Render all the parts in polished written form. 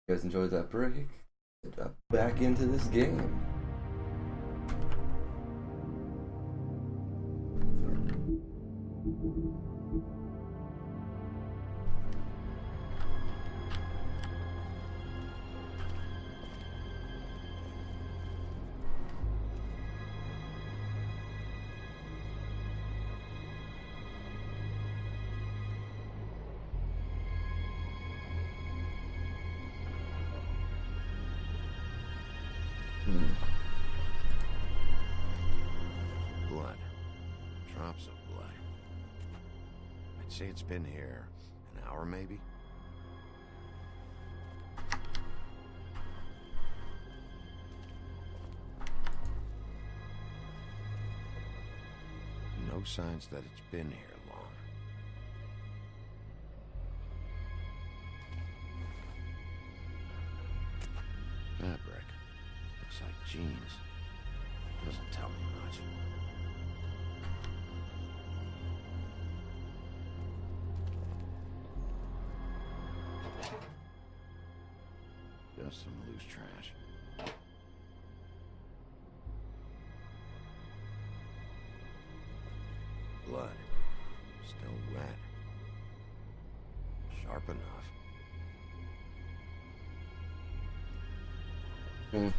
You guys enjoyed that break? Back into this game. Blood. Drops of blood. I'd say it's been here an hour, maybe? No signs that it's been here long. Fabric. Looks like jeans. Doesn't tell me much. Just some loose trash. Blood. Still wet. Sharp enough. Hmm.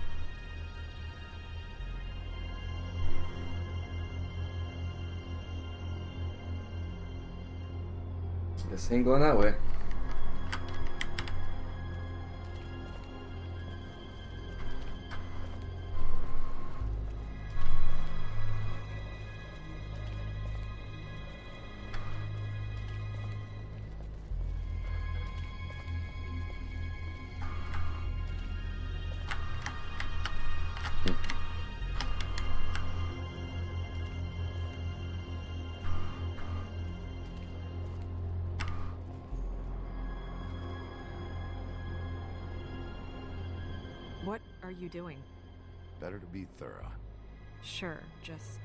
Guess ain't going that way. What are you doing? Better to be thorough. Sure, just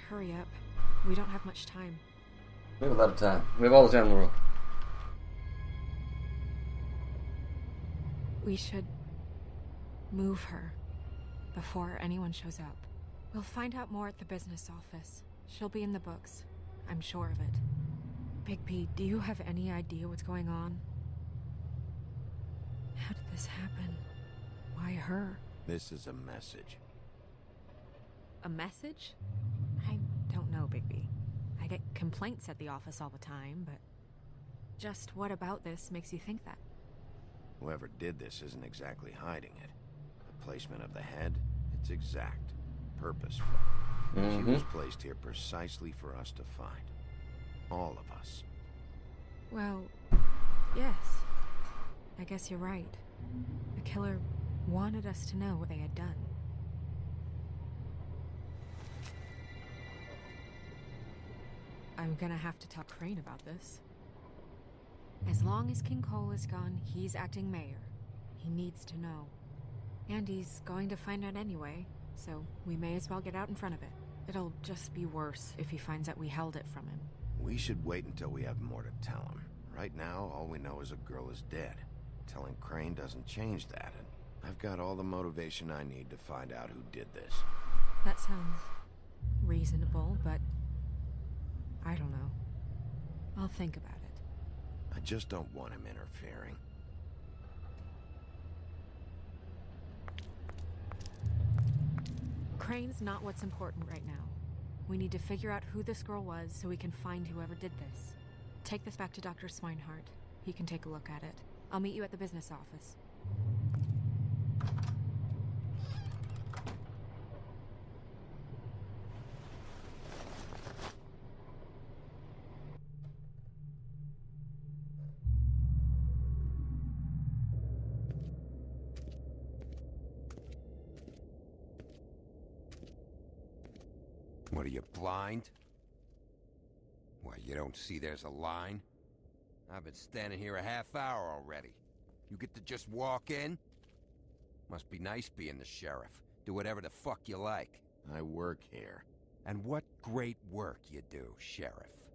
hurry up. We don't have much time. We have a lot of time. We have all the time in the world. We should move her before anyone shows up. We'll find out more at the business office. She'll be in the books. I'm sure of it. Bigby, do you have any idea what's going on? How did this happen? Why her? This is a message. A message? I don't know, Bigby. I get complaints at the office all the time, but just what about this makes you think that? Whoever did this isn't exactly hiding it. The placement of the head, it's exact. Purposeful. She was placed here precisely for us to find. All of us. Well, yes. I guess you're right. The killer wanted us to know what they had done. I'm gonna have to tell Crane about this. As long as King Cole is gone, he's acting mayor. He needs to know. And he's going to find out anyway, so we may as well get out in front of it. It'll just be worse if he finds out we held it from him. We should wait until we have more to tell him. Right now, all we know is a girl is dead. Telling Crane doesn't change that, and I've got all the motivation I need to find out who did this. That sounds reasonable, but I don't know. I'll think about it. I just don't want him interfering. Crane's not what's important right now. We need to figure out who this girl was so we can find whoever did this. Take this back to Dr. Swinehart. He can take a look at it. I'll meet you at the business office. What are you, blind? Why, you don't see there's a line? I've been standing here a half hour already. You get to just walk in? Must be nice being the sheriff. Do whatever the fuck you like. I work here. And what great work you do, Sheriff.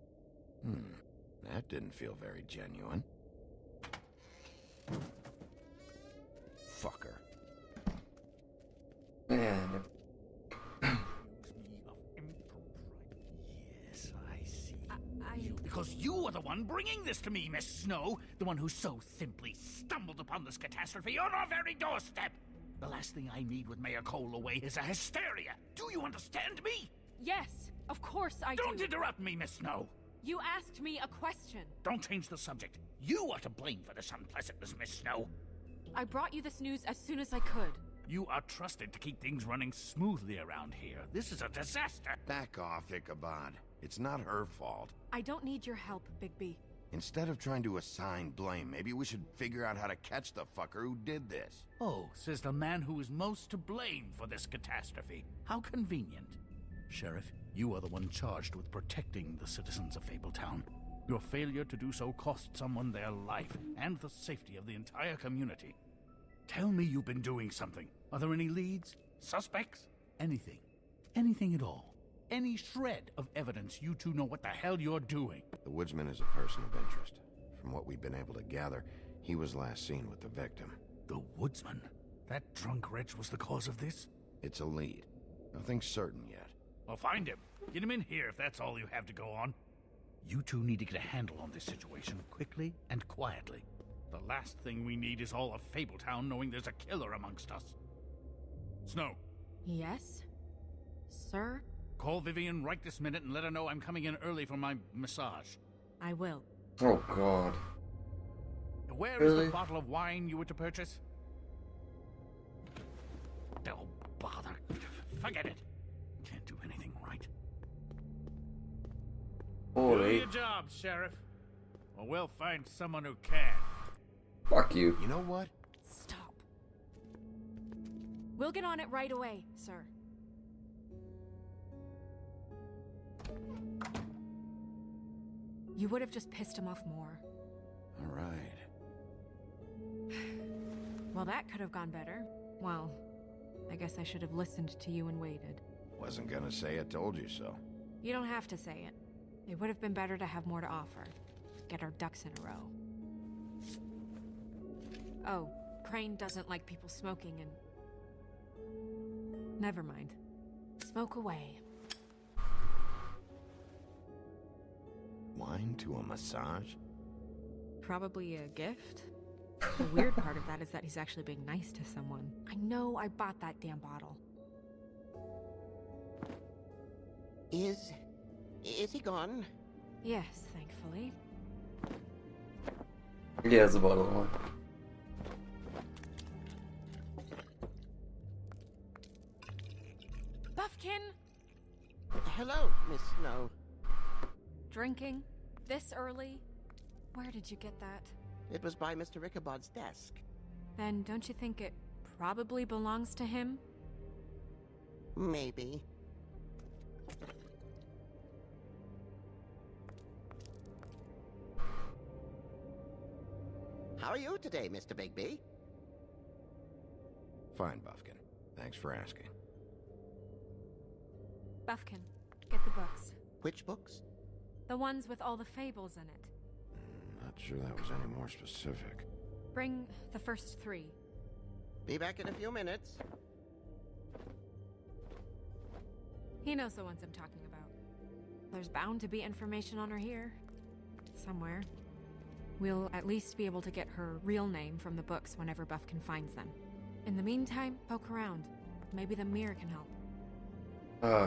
That didn't feel very genuine. fucker. Man. Yes, I see. I... Because you are the one bringing this to me, Miss Snow. The one who so simply stumbled upon this catastrophe on our very doorstep. The last thing I need with Mayor Cole away is a hysteria. Do you understand me? Yes, of course I Don't do. interrupt me, Miss Snow. You asked me a question. Don't change the subject. You are to blame for this unpleasantness, Miss Snow. I brought you this news as soon as I could. You are trusted to keep things running smoothly around here. This is a disaster. Back off, Ichabod. It's not her fault. I don't need your help, Bigby. Instead of trying to assign blame, maybe we should figure out how to catch the fucker who did this. Oh, says the man who is most to blame for this catastrophe. How convenient. Sheriff, you are the one charged with protecting the citizens of Fabletown. Your failure to do so cost someone their life and the safety of the entire community. Tell me you've been doing something. Are there any leads? Suspects? Anything. Anything at all. Any shred of evidence you two know what the hell you're doing. The woodsman is a person of interest. From what we've been able to gather, he was last seen with the victim. The woodsman? That drunk wretch was the cause of this? It's a lead. Nothing's certain yet. Well, find him. Get him in here if that's all you have to go on. You two need to get a handle on this situation quickly and quietly. The last thing we need is all of Fabletown knowing there's a killer amongst us. Snow, Yes? Sir? call Vivian right this minute and let her know I'm coming in early for my massage. I will. Oh god. Where is Really? the bottle of wine you were to purchase? Oh, bother. Forget it. Can't do anything right. Do Holy. your job, Sheriff. Or we'll find someone who can. Fuck you. You know what? Stop. We'll get on it right away, sir. You would have just pissed him off more. All right. Well, that could have gone better. Well, I guess I should have listened to you and waited. Wasn't gonna say I told you so. You don't have to say it. It would have been better to have more to offer. Get our ducks in a row. Oh, Crane doesn't like people smoking and... Never mind. Smoke away. Wine to a massage? Probably a gift? The weird part of that is that he's actually being nice to someone. I know I bought that damn bottle. Is he gone? Yes, thankfully. Yeah, it's a bottle of wine. Buffkin! Hello, Miss Snow. Drinking? This early? Where did you get that? It was by Mr. Ichabod's desk. Then don't you think it probably belongs to him? Maybe. How are you today, Mr. Bigby? Fine, Buffkin. Thanks for asking. Buffkin, get the books. Which books? The ones with all the fables in it. Not sure that was any more specific. Bring the first 3. Be back in a few minutes. He knows the ones I'm talking about. There's bound to be information on her here. Somewhere. We'll at least be able to get her real name from the books whenever Buffkin finds them. In the meantime, poke around. Maybe the mirror can help.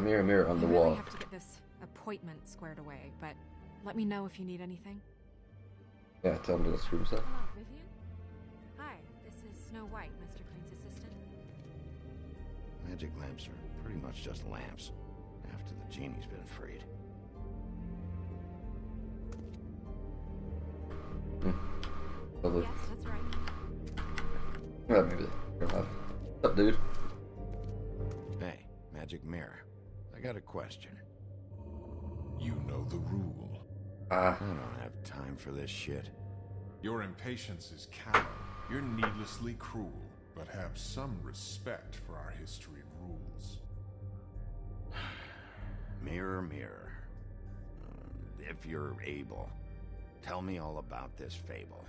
Mirror, mirror on the I really wall. have to get this appointment squared away, but let me know if you need anything. Yeah, tell him to screw himself. Hello, Vivian? Hi, this is Snow White, Mr. Crane's assistant. Magic lamps are pretty much just lamps. After the genie's been freed. Lovely. Yes, that's right. Well, maybe they have. What's up, dude? Hey, magic mirror. I got a question. You know the rule. I don't have time for this shit. Your impatience is callow. You're needlessly cruel, but have some respect for our history and rules. Mirror, mirror. If you're able, tell me all about this fable.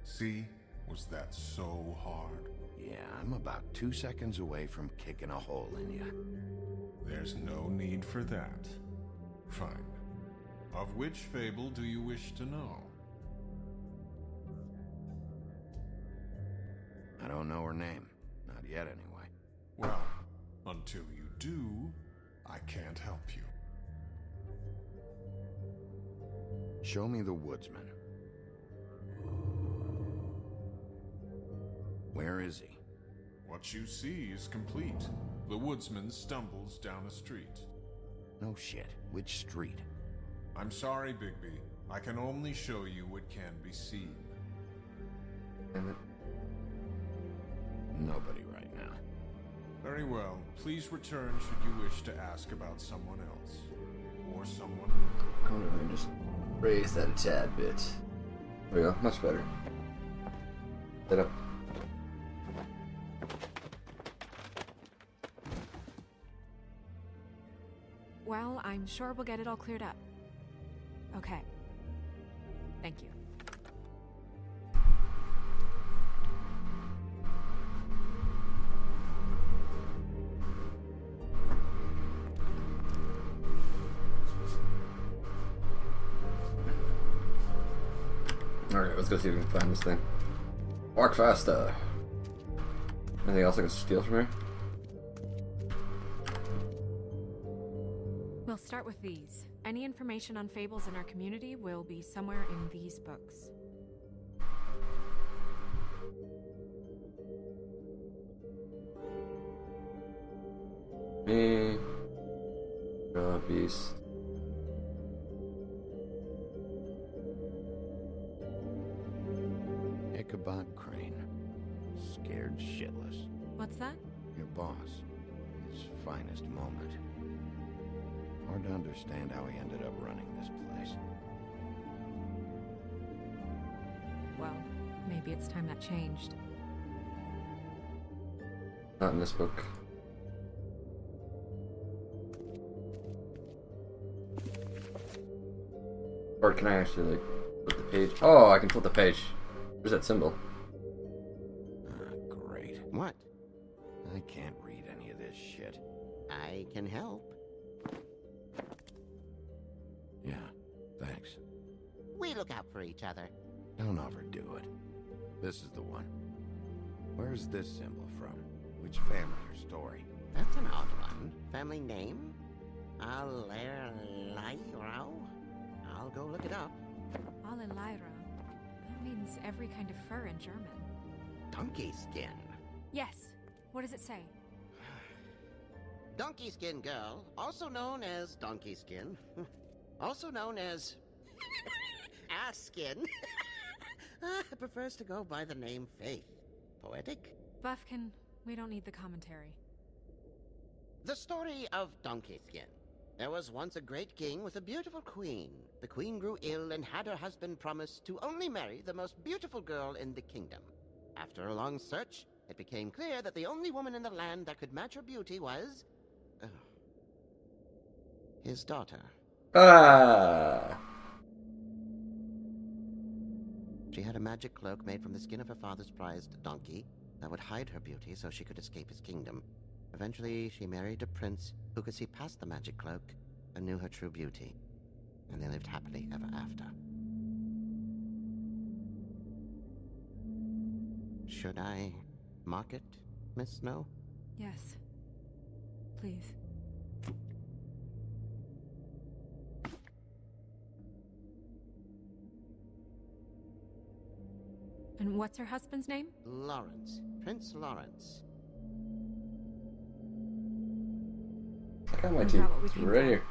See? Was that so hard? Yeah, I'm about 2 seconds away from kicking a hole in you. There's no need for that. Fine. Of which fable do you wish to know? I don't know her name. Not yet, anyway. Well, until you do, I can't help you. Show me the woodsman. Where is he? What you see is complete. The woodsman stumbles down a street. No shit. Which street? I'm sorry, Bigby. I can only show you what can be seen. Damn it. Nobody right now. Very well. Please return should you wish to ask about someone else. Or someone new. I wonder if I can just raise that a tad bit. There we go. Much better. Set up. Well, I'm sure we'll get it all cleared up. Okay. Thank you. Alright, let's go see if we can find this thing. Walk faster. Anything else I can steal from here? We'll start with these. Any information on fables in our community will be somewhere in these books. Me. Beast. Ichabod Crane. Scared shitless. What's that? Your boss. His finest moment. Hard to understand how he ended up running this place. Well, maybe it's time that changed. Not in this book. Or can I actually, like, flip the page? Oh, I can flip the page. Where's that symbol? Ah, great. What? I can't read any of this shit. I can help. Yeah, thanks. We look out for each other. Don't overdo it. This is the one. Where's this symbol from? Which family or story? That's an odd one. Family name? Alerliro? I'll go look it up. Alelaira. That means every kind of fur in German. Donkey skin. Yes. What does it say? Donkey skin girl, also known as donkey skin, also known as ass skin, prefers to go by the name Faith. Poetic? Buffkin, we don't need the commentary. The story of Donkey Skin. There was once a great king with a beautiful queen. The queen grew ill and had her husband promise to only marry the most beautiful girl in the kingdom. After a long search, it became clear that the only woman in the land that could match her beauty was... his daughter. Ah! She had a magic cloak made from the skin of her father's prized donkey that would hide her beauty so she could escape his kingdom. Eventually, she married a prince who could see past the magic cloak and knew her true beauty. And they lived happily ever after. Should I mark it, Miss Snow? Yes. Please. And what's her husband's name? Lawrence. Prince Lawrence. I got my Is teeth. that what we It's came right for? here.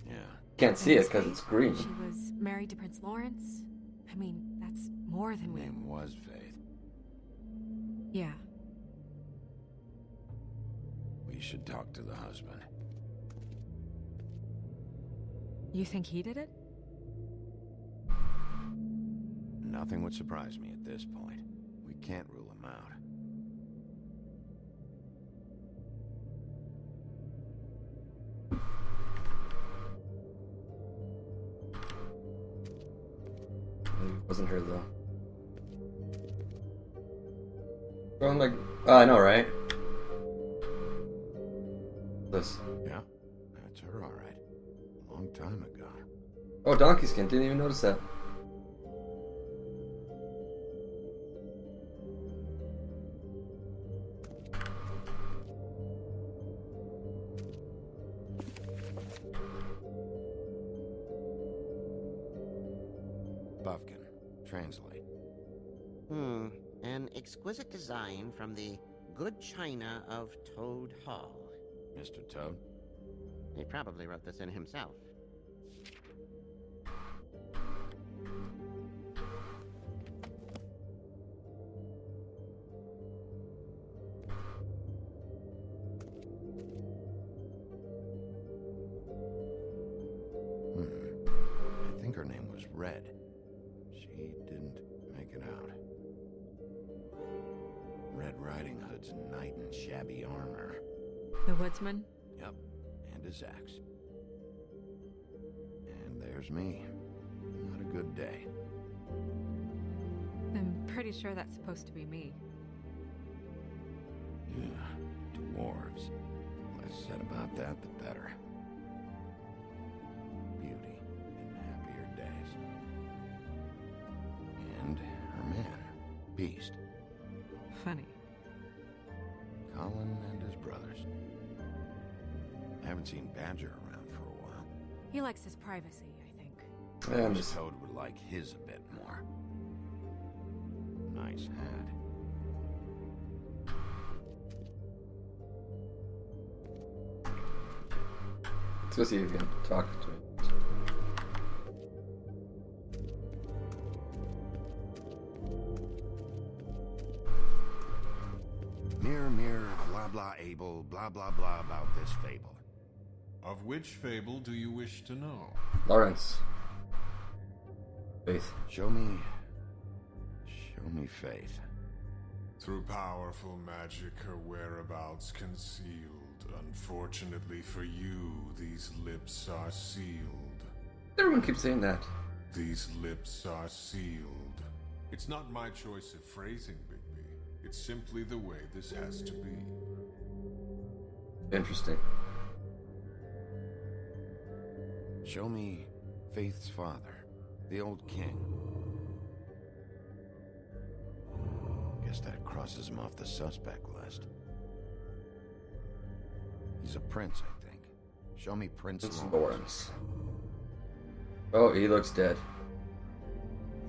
Yeah. Can't see it Miss because Faith? it's green. She was married to Prince Lawrence? I mean, that's more than we... Name was Faith. Yeah. We should talk to the husband. You think he did it? Nothing would surprise me at this point. We can't rule him out. It wasn't her though. Going like, oh, I know, right? This. Yeah, that's her, all right. A long time ago. Oh, donkey skin. Didn't even notice that. Bufkin, translate. An exquisite design from the good china of Toad Hall. Mr. Toad? He probably wrote this in himself. I think her name was Red. She didn't make it out. Red Riding Hood's knight in shabby armor. The woodsman? Yep, and his axe. And there's me. Not a good day. I'm pretty sure that's supposed to be me. Yeah, dwarves. Less said about that, the better. Beauty in happier days. And her man, Beast. Funny. Colin and his brothers. I haven't seen Badger around for a while. He likes his privacy, I think. Yeah, I'm Wish just. Toad would like his a bit more. Nice hat. Let's go see if you can talk to him. Mirror, mirror, blah blah able, blah blah blah about this fable. Of which fable do you wish to know? Lawrence. Faith. Show me faith. Through powerful magic, her whereabouts concealed. Unfortunately for you, these lips are sealed. Everyone keeps saying that. These lips are sealed. It's not my choice of phrasing, Bigby. It's simply the way this has to be. Interesting. Show me Faith's father, the old king. Guess that crosses him off the suspect list. He's a prince, I think. Show me Prince It's Lawrence. Lawrence. Oh, he looks dead.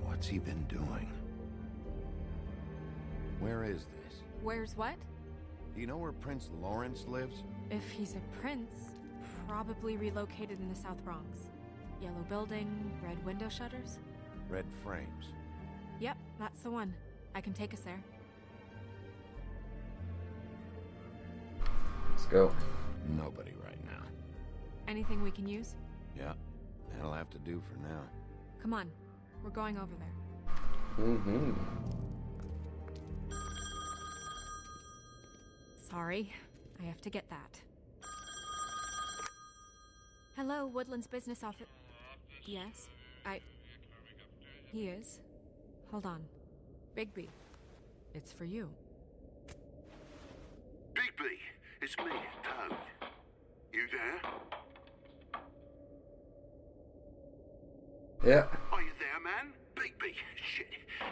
What's he been doing? Where is this? Where's what? Do you know where Prince Lawrence lives? If he's a prince, probably relocated in the South Bronx. Yellow building, red window shutters? Red frames. Yep, that's the one. I can take us there. Let's go. Nobody right now. Anything we can use? Yeah, that'll have to do for now. Come on, we're going over there. Mm-hmm. Sorry, I have to get that. Hello, Woodland's business office. Yes, He is. Hold on. Bigby, it's for you. Bigby, it's me, Toad. You there? Yeah. Are you there, man? Bigby, shit.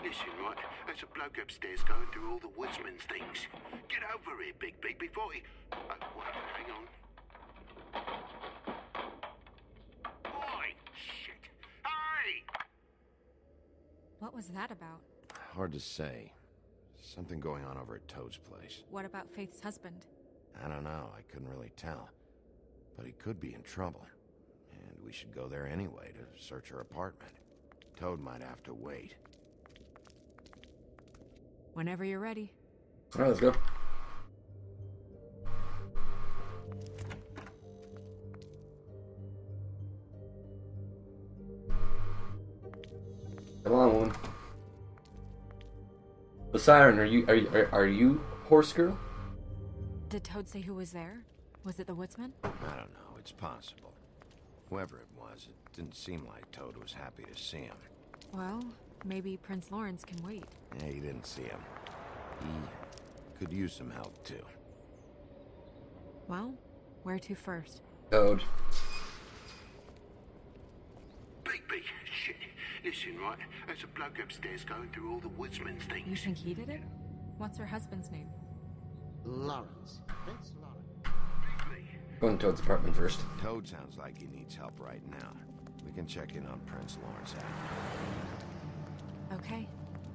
Listen, right, there's a bloke upstairs going through all the woodsman's things. Get over here, Bigby, before he... wait, hang on. Oi, shit. Hey! What was that about? Hard to say. Something going on over at Toad's place. What about Faith's husband? I don't know, I couldn't really tell. But he could be in trouble. And we should go there anyway to search her apartment. Toad might have to wait. Whenever you're ready. Alright, let's go. Come on, woman. The siren, are you horse girl? Did Toad say who was there? Was it the woodsman? I don't know, it's possible. Whoever it was, it didn't seem like Toad was happy to see him. Well, maybe Prince Lawrence can wait. Yeah, he didn't see him. could use some help too. Well, where to first? Toad. Bigby, shit. Listen, right? There's a bloke upstairs going through all the woodsman's You things. think he did it? What's her husband's name? Lawrence. Prince Lawrence. Bigby. Going to Toad's apartment first. Toad sounds like he needs help right now. We can check in on Prince Lawrence after. Okay.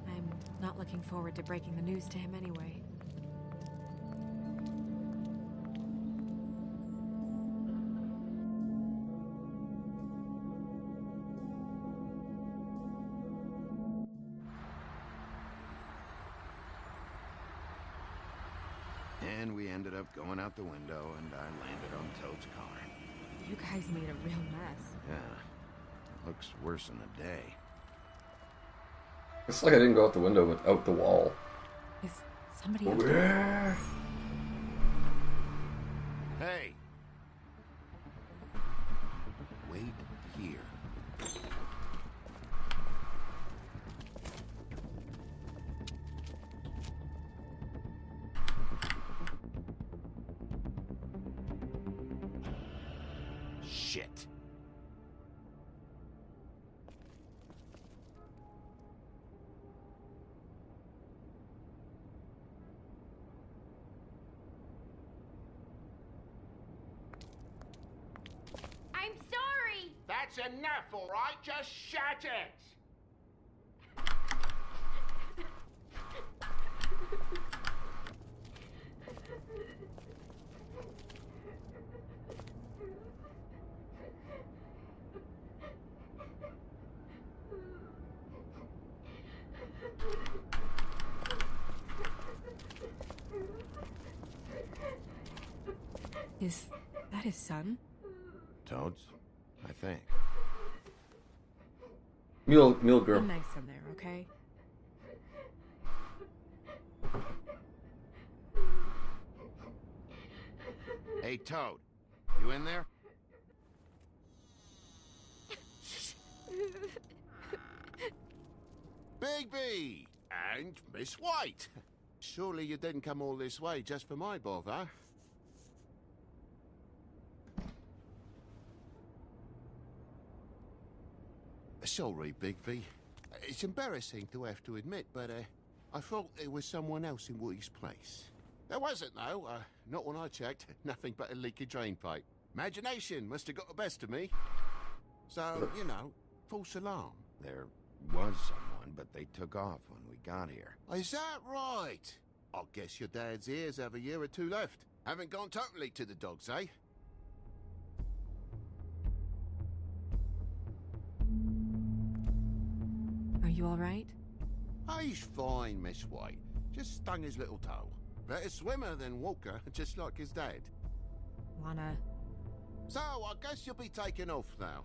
I'm not looking forward to breaking the news to him anyway. And we ended up going out the window, and I landed on Toad's car. You guys made a real mess. Yeah, it looks worse than a day. It's like I didn't go out the window, but out the wall. Is somebody Oh, else? yeah. Hey! Wait here. Shit. I'm sorry! That's enough, all right? Just shut it. Is that his son? Toads? I think. Mule Be girl. nice in there, okay? Hey, Toad. You in there? Bigby! And Miss White! Surely you didn't come all this way just for my bother? Sorry, Bigby. It's embarrassing to have to admit, but I thought there was someone else in Woody's place. There wasn't, though. Not when I checked. Nothing but a leaky drain pipe. Imagination must have got the best of me. So, you know, false alarm. There was someone, but they took off when we got here. Is that right? I guess your dad's ears have a year or two left. Haven't gone totally to the dogs, eh? Are you alright? He's fine, Miss White. Just stung his little toe. Better swimmer than walker, just like his dad. Wanna... So, I guess you'll be taking off now.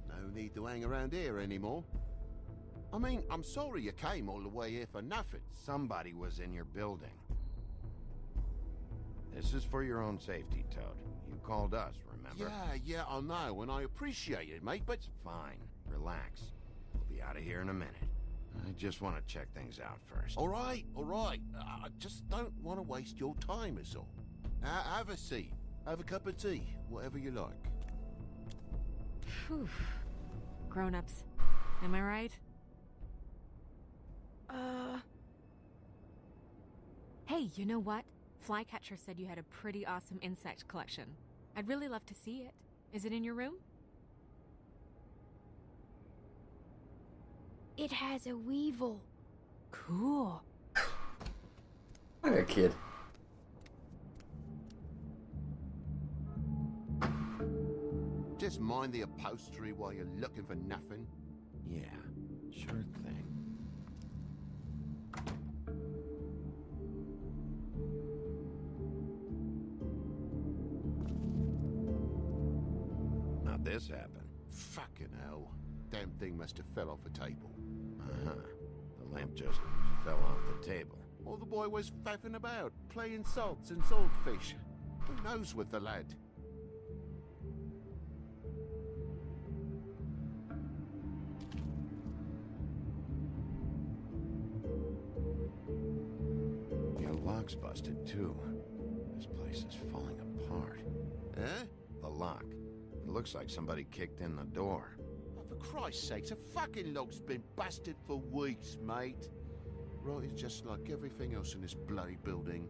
No need to hang around here anymore. I mean, I'm sorry you came all the way here for nothing. Somebody was in your building. This is for your own safety, Toad. You called us, remember? Yeah, I know, and I appreciate it, mate, but... It's fine. Relax. We'll be out of here in a minute. I just want to check things out first. All right. I just don't want to waste your time, is all. Have a seat. Have a cup of tea. Whatever you like. Phew. Grown-ups. Am I right? Hey, you know what? Flycatcher said you had a pretty awesome insect collection. I'd really love to see it. Is it in your room? It has a weevil. Cool. Like a kid. Just mind the upholstery while you're looking for nothing. Yeah, sure thing. How'd this happen? Fucking hell. Damn thing must have fell off a table. Uh-huh. The lamp just fell off the table. Or the boy was faffing about, playing salts and saltfish. Who knows with the lad? You lock lock's busted too. This place is falling apart. Eh? The lock. It looks like somebody kicked in the door. Oh, for Christ's sake, the fucking lock's been busted for weeks, mate. Right, it's just like everything else in this bloody building.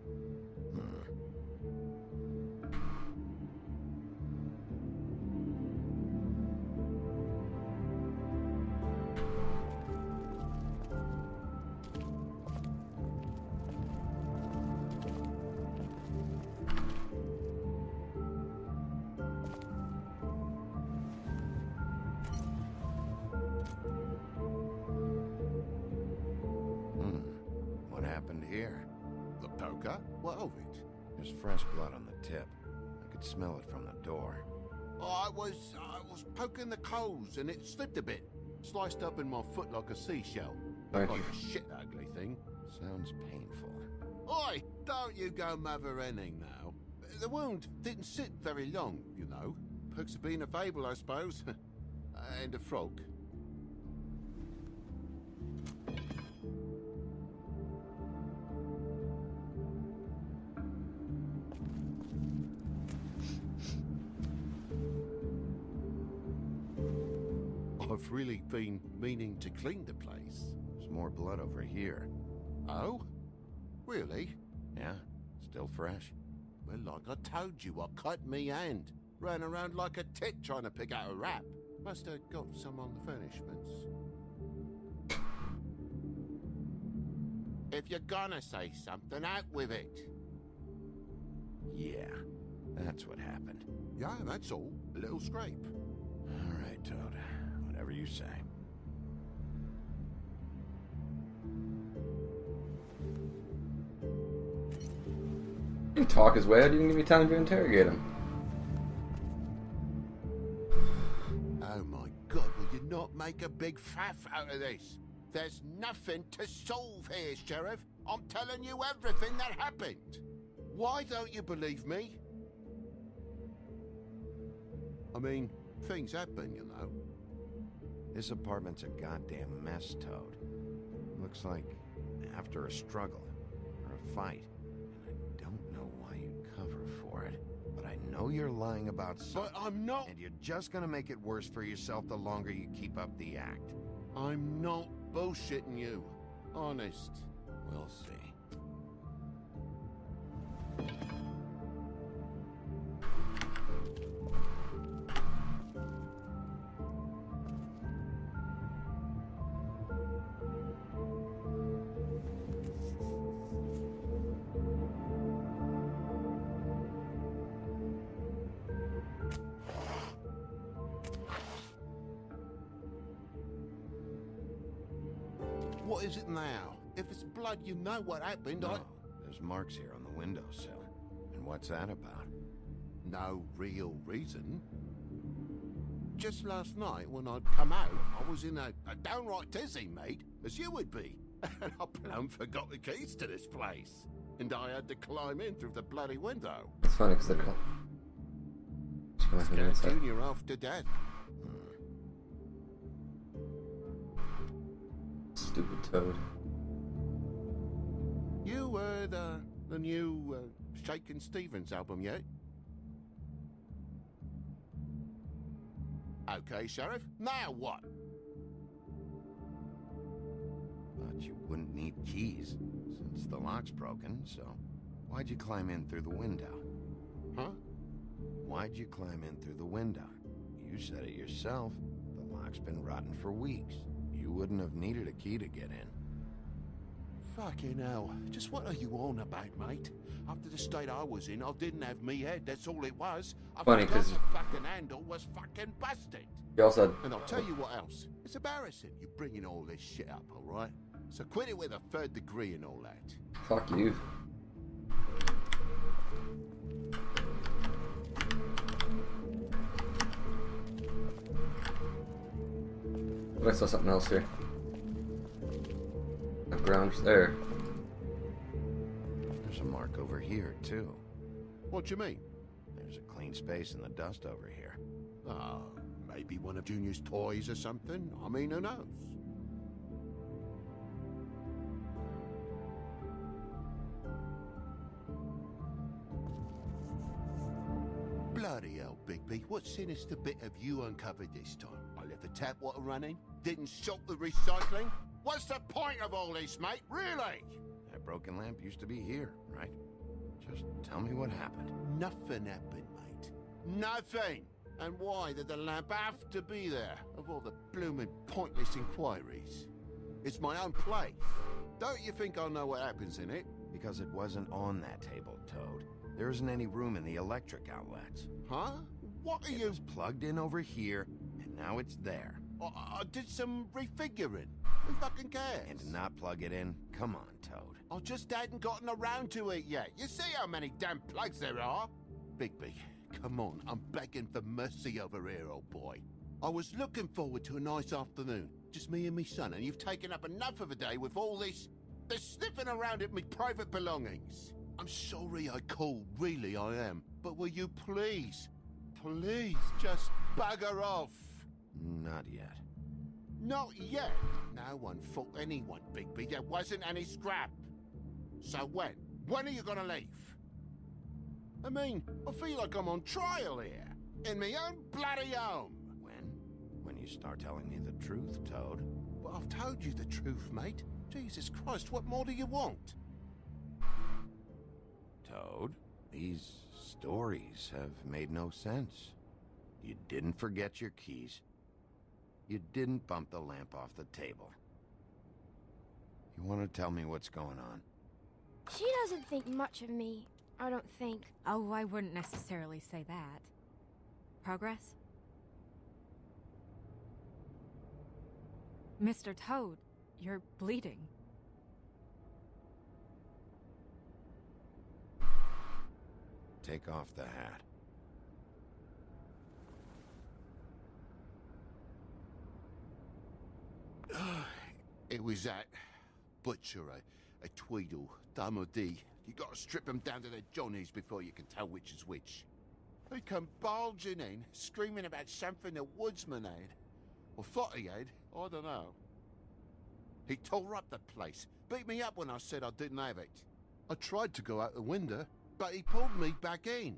What happened here? The poker? What of it? There's fresh blood on the tip. I could smell it from the door. Oh, I was poking the coals and it slipped a bit. Sliced up in my foot like a seashell. Thank Like you. a shit ugly thing. Sounds painful. Oi, don't you go mother-henning now. The wound didn't sit very long, you know. Perks of being a fable, I suppose. And a frog. I've really been meaning to clean the place. There's more blood over here. Oh? Really? Yeah? Still fresh? Well, like I told you, I cut me hand. Ran around like a tit trying to pick out a wrap. Must have got some on the furnishments. If you're gonna say something, out with it. Yeah. That's what happened. Yeah, that's all. A little scrape. All right, Toad. Whatever you say. He can talk his way. I didn't give me time to interrogate him. Oh my God, will you not make a big faff out of this? There's nothing to solve here, Sheriff. I'm telling you everything that happened. Why don't you believe me? I mean, things happen, you know. This apartment's a goddamn mess, Toad. Looks like after a struggle or a fight. And I don't know why you'd cover for it, but I know you're lying about something. But I'm not. And you're just gonna make it worse for yourself the longer you keep up the act. I'm not bullshitting you. Honest. We'll see. What is it now? If it's blood, you know what happened. No, there's marks here on the windowsill. And what's that about? No real reason. Just last night, when I'd come out, I was in a downright tizzy, mate, as you would be. And I plumb forgot the keys to this place. And I had to climb in through the bloody window. It's funny because they're called. Scared Junior off to death. Stupid Toad. You heard the new Shakin' Stevens album yet? Okay, Sheriff. Now what? But you wouldn't need keys, since the lock's broken, so why'd you climb in through the window? Huh? Why'd you climb in through the window? You said it yourself. The lock's been rotten for weeks. You wouldn't have needed a key to get in. Fucking hell. Just what are you on about, mate? After the state I was in, I didn't have me head, that's all it was. I Funny, forgot 'cause- the fucking handle was fucking busted. You also And I'll tell you what else. It's embarrassing you bringing all this shit up, alright? So quit it with a third degree and all that. fuck you. But I saw something else here. The ground's there. There's a mark over here, too. What do you mean? There's a clean space in the dust over here. Oh, maybe one of Junior's toys or something? I mean, who knows? Bloody hell, Bigby. What sinister bit have you uncovered this time? I left the tap water running? Didn't stop the recycling? What's the point of all this, mate? Really? That broken lamp used to be here, right? Just tell me what happened. Nothing happened, mate. Nothing! And why did the lamp have to be there, of all the blooming pointless inquiries? It's my own place. Don't you think I'll know what happens in it? Because it wasn't on that table, Toad. There isn't any room in the electric outlets. Huh? What are It you... was plugged in over here, and now it's there. I did some refiguring. Who fucking cares? And to not plug it in? Come on, Toad. I just hadn't gotten around to it yet. You see how many damn plugs there are? Bigby, come on. I'm begging for mercy over here, old boy. I was looking forward to a nice afternoon. Just me and me son, and you've taken up enough of a day with all this sniffing around at me private belongings. I'm sorry I called, really I am. But will you please just bugger off? Not yet. Not yet. No one fought anyone, Bigby. There wasn't any scrap. So when? When are you gonna leave? I mean, I feel like I'm on trial here. In my own bloody home. When you start telling me the truth, Toad. But I've told you the truth, mate. Jesus Christ, what more do you want? Toad, these stories have made no sense. You didn't forget your keys. You didn't bump the lamp off the table. You want to tell me what's going on? She doesn't think much of me, I don't think. Oh, I wouldn't necessarily say that. Progress? Mr. Toad, you're bleeding. Take off the hat. It was that butcher, a Tweedle, Damo D. You gotta strip them down to their johnnies before you can tell which is which. He come bulging in, screaming about something the woodsman had. Or thought he had, I don't know. He tore up the place, beat me up when I said I didn't have it. I tried to go out the window, but he pulled me back in.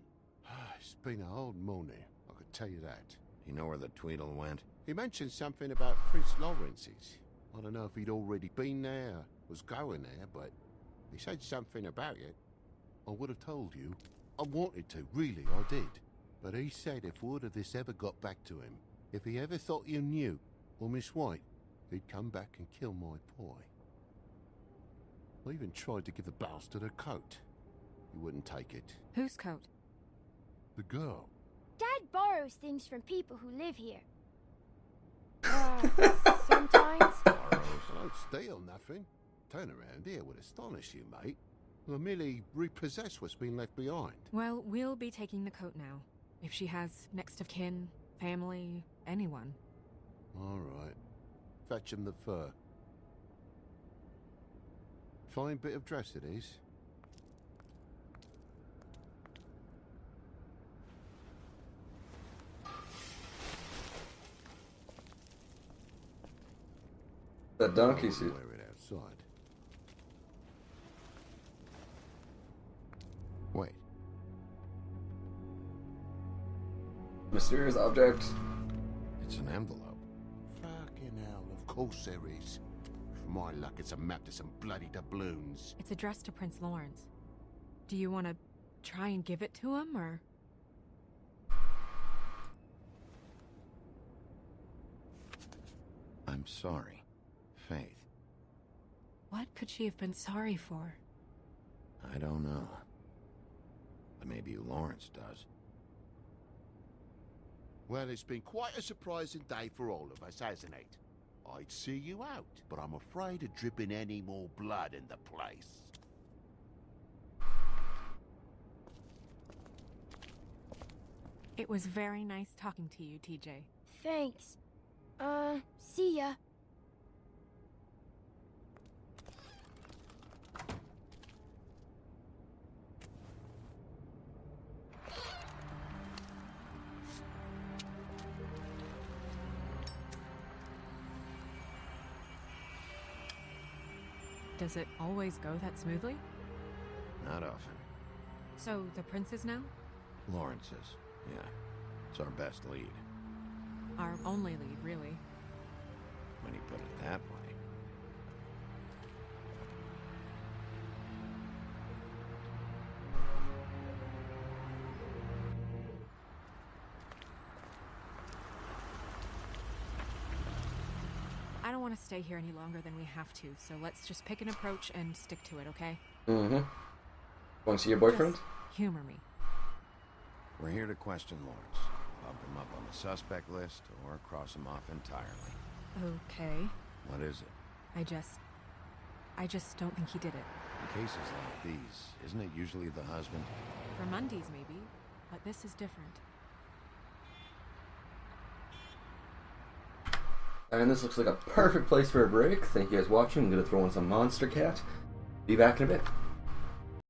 It's been a hard morning, I could tell you that. You know where the Tweedle went? He mentioned something about Prince Lawrence's. I don't know if he'd already been there, or was going there, but he said something about it. I would have told you. I wanted to, really, I did. But he said if word of this ever got back to him, if he ever thought you knew, or Miss White, he'd come back and kill my boy. I even tried to give the bastard a coat. He wouldn't take it. Whose coat? The girl. Dad borrows things from people who live here. Sometimes. I don't steal nothing. Turn around here would astonish you, mate. I merely repossess what's been left behind. Well, we'll be taking the coat now. If she has next of kin, family, anyone. All right. Fetch him the fur. Fine bit of dress it is. That donkey suit. Wear it outside. Wait. Mysterious object. It's an envelope. Fucking hell, of course there is. For my luck, it's a map to some bloody doubloons. It's addressed to Prince Lawrence. Do you want to try and give it to him, or...? I'm sorry, Faith. What could she have been sorry for? I don't know. But maybe Lawrence does. Well, it's been quite a surprising day for all of us, hasn't it? I'd see you out, but I'm afraid of dripping any more blood in the place. It was very nice talking to you, TJ. Thanks. See ya. Does it always go that smoothly? Not often. So, the prince is now? Lawrence's. Yeah, it's our best lead. Our only lead, really. When you put it that way. I don't want to stay here any longer than we have to, so let's just pick an approach and stick to it, okay? Mm-hmm. Want to see your boyfriend? Just humor me. We're here to question Lawrence. Bump him up on the suspect list or cross him off entirely. Okay. What is it? I just don't think he did it. In cases like these, isn't it usually the husband? For Mundy's, maybe, but this is different. And this looks like a perfect place for a break. Thank you guys for watching. I'm going to throw in some Monster Cat. Be back in a bit.